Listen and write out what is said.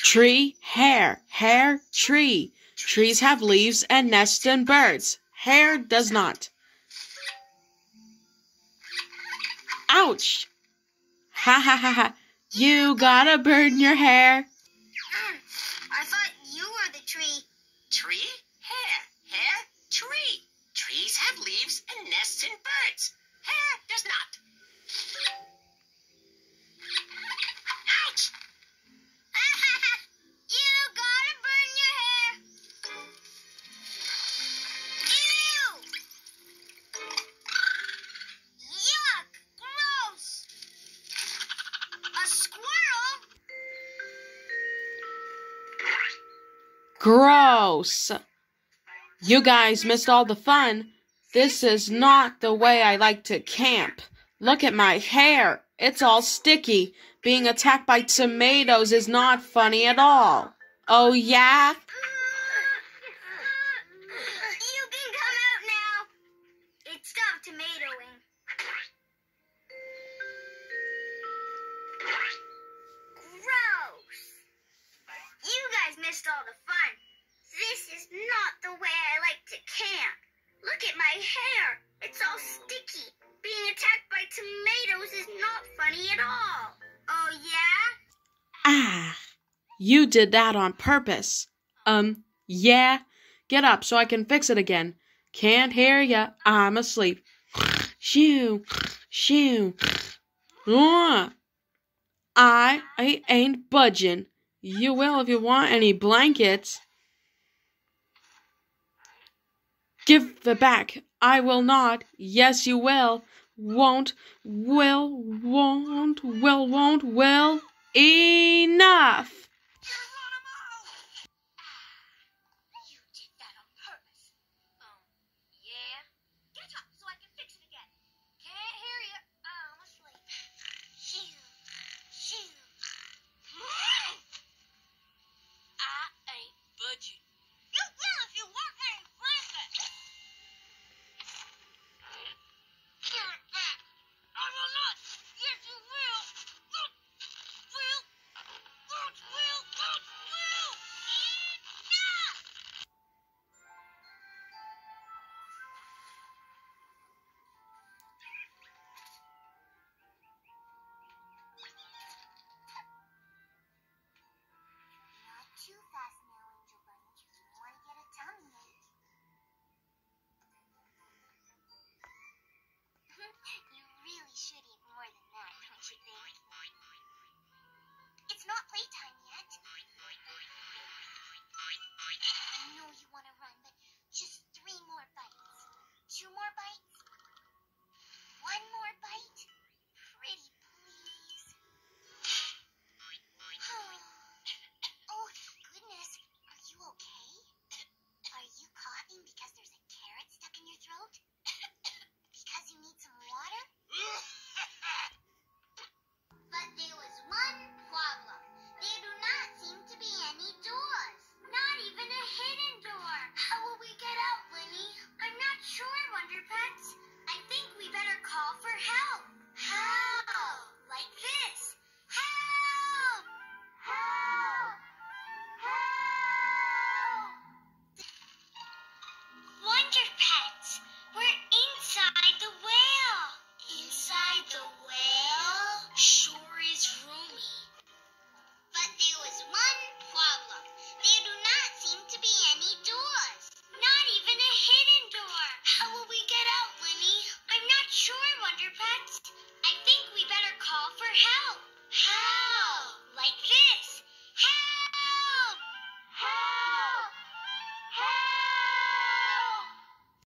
Tree, hare, hare, tree. Trees have leaves and nest and birds. Hare does not. Ouch! Ha ha ha ha. You got a bird in your hair. I thought you were the tree. Tree, hare, hare, tree. Trees have leaves and nests and birds. Hare does not. Ouch! You got a bird in your hair. Ew! Yuck! Gross! A squirrel? Gross! You guys missed all the fun. This is not the way I like to camp. Look at my hair. It's all sticky. Being attacked by tomatoes is not funny at all. Oh, yeah? You can come out now. It stopped tomatoing. Gross. You guys missed all the fun. This is not the way I like to camp. Look at my hair. It's all sticky. Being attacked by tomatoes is not funny at all. Oh, yeah? Ah, you did that on purpose. Yeah. Get up so I can fix it again. Can't hear ya. I'm asleep. Shoo, shoo. I ain't budging. You will if you want any blankets. Give it back. I will not. Yes, you will. Won't. Will. Won't. Will. Won't. Will. Enough. You did that on purpose. Yeah? Get up so I can fix it again. Can't hear you. I'm asleep. Shoo. Shoo. I ain't budging. You will if you want any blankets. Give it back. I will not. Yes, you will. Won't. Will. Won't. Will. Won't. Will. Enough! Not too fast now, Angel Bunny. You don't want to get a tummy ache. You really should eat more than that, don't you think? It's not playtime yet. I know you want to run, but just 3 more bites. 2 more bites? 1 more bite? Pretty please. Oh, goodness. Are you okay? Are you coughing because there's a carrot stuck in your throat? Because you need some water? But there was one problem. There do not seem to be any doors. Not even a hidden door. How will we get out, Winnie? I'm not sure, Wonder Pets. I think we better call for help. How? Like this. Help! Help! Help! Wonder Pets, we're inside the whale. Inside the whale? Sure is roomy. But there was one problem. There do not seem to be any doors. Not even a hidden door. How will we get out, Winnie? I'm not sure, Wonder Pets. I think we better call for help. How? Like this.